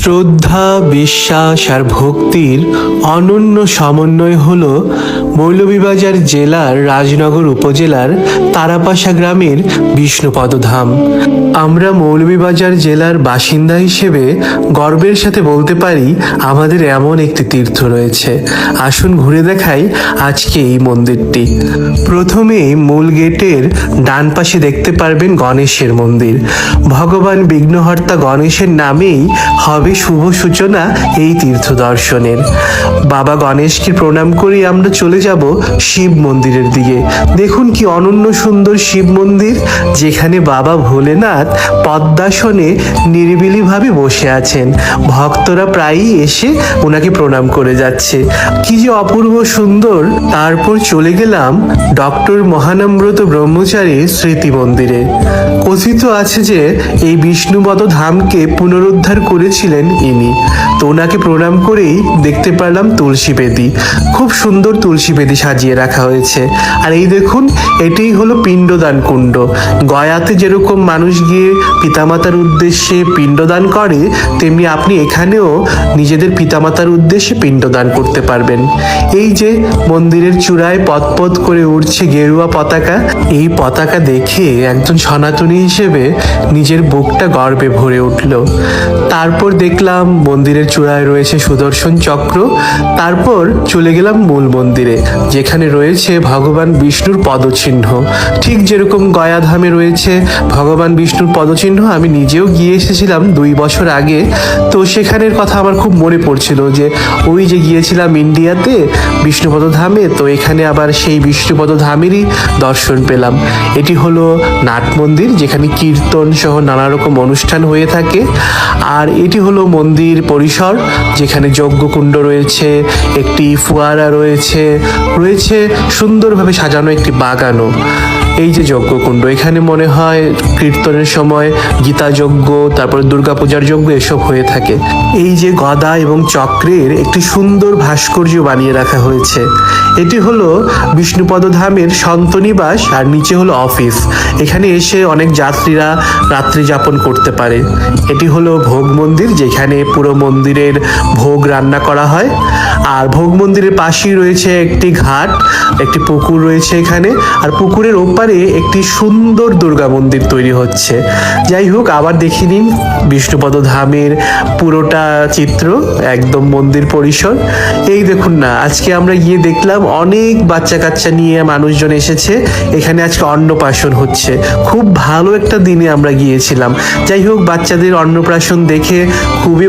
শ্রদ্ধা, বিশ্বাস আর ভক্তির অনন্য সমন্বয় হল মৌলভীবাজার জেলার রাজনগর উপজেলার তারাপাশা গ্রামের বিষ্ণুপদধাম। আমরা মৌলভীবাজার জেলার বাসিন্দা হিসেবে গর্বের সাথে বলতে পারি আমাদের এমন একটি তীর্থ রয়েছে। আসুন ঘুরে দেখাই আজকে এই মন্দিরটি। প্রথমে মূল গেটের ডান পাশে দেখতে পারবেন গণেশের মন্দির। ভগবান বিঘ্নহর্তা গণেশের নামেই হবে শুভ সূচনা এই তীর্থ দর্শনের। বাবা গণেশকে প্রণাম করে আমরা চলে যাব শিব মন্দিরের দিকে। দেখুন কি অনন্য সুন্দর শিব মন্দির, যেখানে বাবা ভোলেনাথ পদ্মাসনে নিরিবিলিভাবে বসে আছেন। ভক্তরা প্রায়ই এসে ওনাকে প্রণাম করে যাচ্ছে। কি যে অপূর্ব সুন্দর। তারপর চলে গেলাম ডক্টর মহানম্রত ব্রহ্মচারীর স্মৃতি মন্দিরে। কথিত আছে যে এই বিষ্ণুপদ ধামকে পুনরুদ্ধার করেছিলেন ইনি। তো ওনাকে প্রণাম করেই দেখতে পারলাম তুলসী বেদি। খুব সুন্দর তুলসী বেদি সাজিয়ে রাখা হয়েছে। আর এই দেখুন, এটাই হলো পিণ্ডদান কুণ্ড। গয়াতে যেরকম মানুষ গিয়ে পিতামাতার উদ্দেশ্যে পিণ্ডদান করে, তেমনি আপনি এখানেও নিজেদের পিতামাতার উদ্দেশ্যে পিণ্ডদান করতে পারবেন। এই যে মন্দিরের চূড়ায় পদপদ করে উড়ছে গেরুয়া পতাকা, এই পতাকা দেখে একজন সনাতনী হিসেবে নিজের বুকটা গর্বে ভরে উঠল। তারপর দেখলাম মন্দিরের চূড়ায় রয়েছে সুদর্শন চক্র। তারপর চলে গেলাম মূল মন্দিরে, যেখানে রয়েছে ভগবান বিষ্ণুর পদচিহ্ন। ঠিক যেরকম গয়াধামে রয়েছে ভগবান বিষ্ণুর পদচিহ্ন, আমি নিজেও গিয়ে এসেছিলাম 2 বছর আগে। তো সেখানের কথা আমার খুব মনে পড়ছিল যে ওই যে গিয়েছিলাম ইন্ডিয়াতে বিষ্ণুপদ ধামে, তো এখানে আবার সেই বিষ্ণুপদ ধামেরই দর্শন পেলাম। এটি হলো নাট মন্দির, যেখানে কীর্তন সহ নানা রকম অনুষ্ঠান হয়ে থাকে। আর এটি হলো মন্দির পরিসর, যেখানে যজ্ঞকুণ্ড রয়েছে, একটি ফোয়ারা রয়েছে, সুন্দরভাবে সাজানো একটি বাগানও। এই যে যজ্ঞকুণ্ড, এখানে মনে হয় কীর্তনের সময় গীতা যজ্ঞ, তারপর দুর্গাপূজার যজ্ঞ এসব হয়ে থাকে। এই যে গদা এবং চক্রের একটি সুন্দর ভাস্কর্য বানিয়ে রাখা হয়েছে। এটি হলো বিষ্ণুপদ ধামের সন্তনিবাস, আর নিচে হলো অফিস। এখানে এসে অনেক যাত্রীরা রাত্রি যাপন করতে পারে। এটি হলো ভোগ মন্দির, যেখানে পুরো মন্দিরের ভোগ রান্না করা হয়। আর ভোগ মন্দিরের পাশেই রয়েছে একটি ঘাট, একটি পুকুর রয়েছে এখানে। আর পুকুরের ওপারে একটি সুন্দর দুর্গা মন্দির তৈরি হচ্ছে। যাই হোক, আবার দেখে নিন বিষ্ণুপদ ধামের পুরোটা চিত্র, একদম মন্দির পরিসর। এই দেখুন না, আজকে আমরা গিয়ে দেখলাম অনেক বাচ্চা কাচ্চা নিয়ে মানুষজন এসেছে। এখানে আজকে অন্নপ্রাশন হচ্ছে। খুব ভালো একটা দিনে আমরা গিয়েছিলাম। যাই হোক, বাচ্চাদের অন্নপ্রাশন দেখে খুবই